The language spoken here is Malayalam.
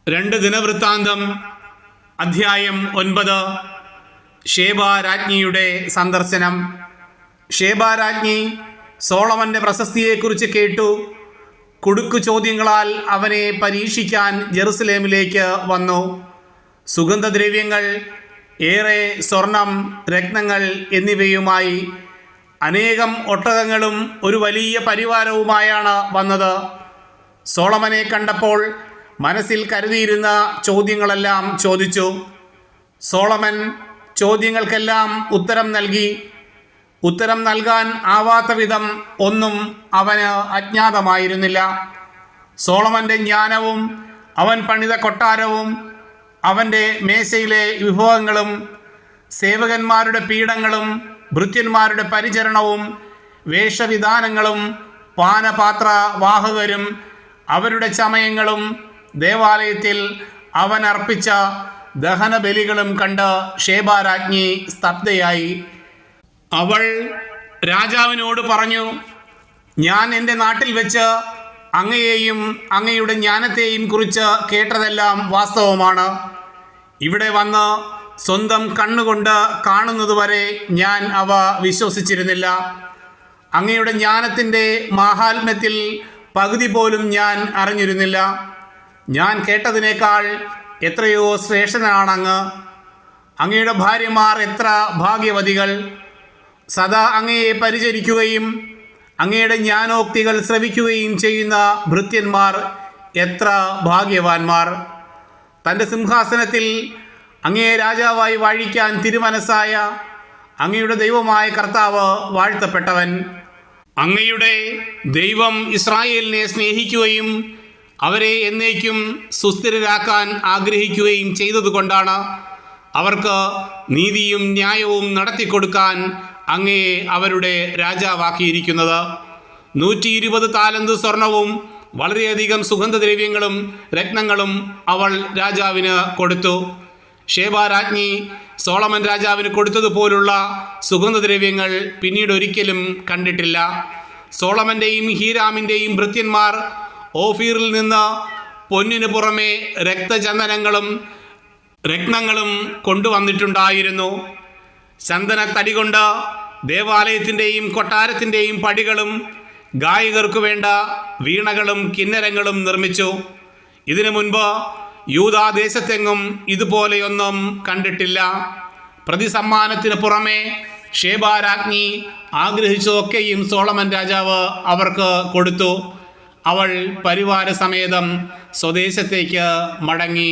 രണ്ട് ദിനവൃത്താന്തം അധ്യായം 9. ഷേബാരാജ്ഞിയുടെ സന്ദർശനം. ഷേബാരാജ്ഞി സോളമന്റെ പ്രശസ്തിയെക്കുറിച്ച് കേട്ടു. കുടുക്കു ചോദ്യങ്ങളാൽ അവനെ പരീക്ഷിക്കാൻ ജെറുസലേമിലേക്ക് വന്നു. സുഗന്ധദ്രവ്യങ്ങൾ, ഏറെ സ്വർണം, രത്നങ്ങൾ എന്നിവയുമായി അനേകം ഒട്ടകങ്ങളും ഒരു വലിയ പരിവാരവുമായാണ് വന്നത്. സോളമനെ കണ്ടപ്പോൾ മനസ്സിൽ കരുതിയിരുന്ന ചോദ്യങ്ങളെല്ലാം ചോദിച്ചു. സോളമൻ ചോദ്യങ്ങൾക്കെല്ലാം ഉത്തരം നൽകി. ഉത്തരം നൽകാൻ ആവാത്ത വിധം ഒന്നും അവന് അജ്ഞാതമായിരുന്നില്ല. സോളമൻ്റെ ജ്ഞാനവും അവൻ പണിത കൊട്ടാരവും അവൻ്റെ മേശയിലെ വിഭവങ്ങളും സേവകന്മാരുടെ പീഠങ്ങളും ഭൃത്യന്മാരുടെ പരിചരണവും വേഷവിധാനങ്ങളും പാനപാത്ര വാഹകരും അവരുടെ ചമയങ്ങളും ദേവാലയത്തിൽ അവൻ അർപ്പിച്ച ദഹനബലികളും കണ്ട് ഷേബാരാജ്ഞി സ്തബ്ധയായി. അവൾ രാജാവിനോട് പറഞ്ഞു, ഞാൻ എൻ്റെ നാട്ടിൽ വെച്ച് അങ്ങയെയും അങ്ങയുടെ ജ്ഞാനത്തെയും കുറിച്ച് കേട്ടതെല്ലാം വാസ്തവമാണ്. ഇവിടെ വന്ന് സ്വന്തം കണ്ണുകൊണ്ട് കാണുന്നതുവരെ ഞാൻ അവ വിശ്വസിച്ചിരുന്നില്ല. അങ്ങയുടെ ജ്ഞാനത്തിൻ്റെ മാഹാത്മ്യത്തിൽ പകുതി പോലും ഞാൻ അറിഞ്ഞിരുന്നില്ല. ഞാൻ കേട്ടതിനേക്കാൾ എത്രയോ ശ്രേഷ്ഠനാണങ്ങ്. അങ്ങയുടെ ഭാര്യമാർ എത്ര ഭാഗ്യവതികൾ. സദാ അങ്ങയെ പരിചരിക്കുകയും അങ്ങയുടെ ജ്ഞാനോക്തികൾ ശ്രവിക്കുകയും ചെയ്യുന്ന ഭൃത്യന്മാർ എത്ര ഭാഗ്യവാന്മാർ. തൻ്റെ സിംഹാസനത്തിൽ അങ്ങയെ രാജാവായി വാഴിക്കാൻ തിരുമനസ്സായ അങ്ങയുടെ ദൈവമായ കർത്താവ് വാഴ്ത്തപ്പെട്ടവൻ. അങ്ങയുടെ ദൈവം ഇസ്രായേലിനെ സ്നേഹിക്കുകയും അവരെ എന്നേക്കും സുസ്ഥിരരാക്കാൻ ആഗ്രഹിക്കുകയും ചെയ്തതുകൊണ്ടാണ് അവർക്ക് നീതിയും ന്യായവും നടത്തിക്കൊടുക്കാൻ അങ്ങയെ അവരുടെ രാജാവാക്കിയിരിക്കുന്നത്. 120 താലന്ത് സ്വർണവും വളരെയധികം സുഗന്ധദ്രവ്യങ്ങളും രത്നങ്ങളും അവൾ രാജാവിന് കൊടുത്തു. ഷേബാരാജ്ഞി സോളമൻ രാജാവിന് കൊടുത്തതുപോലുള്ള സുഗന്ധദ്രവ്യങ്ങൾ പിന്നീട് ഒരിക്കലും കണ്ടിട്ടില്ല. സോളമൻ്റെയും ഹീരാമിൻ്റെയും ഭൃത്യന്മാർ ഓഫീറിൽ നിന്ന് പൊന്നിന് പുറമെ രക്തചന്ദനങ്ങളും രത്നങ്ങളും കൊണ്ടുവന്നിട്ടുണ്ടായിരുന്നു. ചന്ദനത്തടി കൊണ്ട് ദേവാലയത്തിൻ്റെയും കൊട്ടാരത്തിൻ്റെയും പടികളും ഗായകർക്കു വേണ്ട വീണകളും കിന്നരങ്ങളും നിർമ്മിച്ചു. ഇതിനു മുൻപ് യൂദാദേശത്തെങ്ങും ഇതുപോലെയൊന്നും കണ്ടിട്ടില്ല. പ്രതിസമ്മാനത്തിന് പുറമെ ഷേബാരാജ്ഞി ആഗ്രഹിച്ചതൊക്കെയും സോളമൻ രാജാവ് അവർക്ക് കൊടുത്തു. അവൾ പരിവാര സമേതം സ്വദേശത്തേക്ക് മടങ്ങി.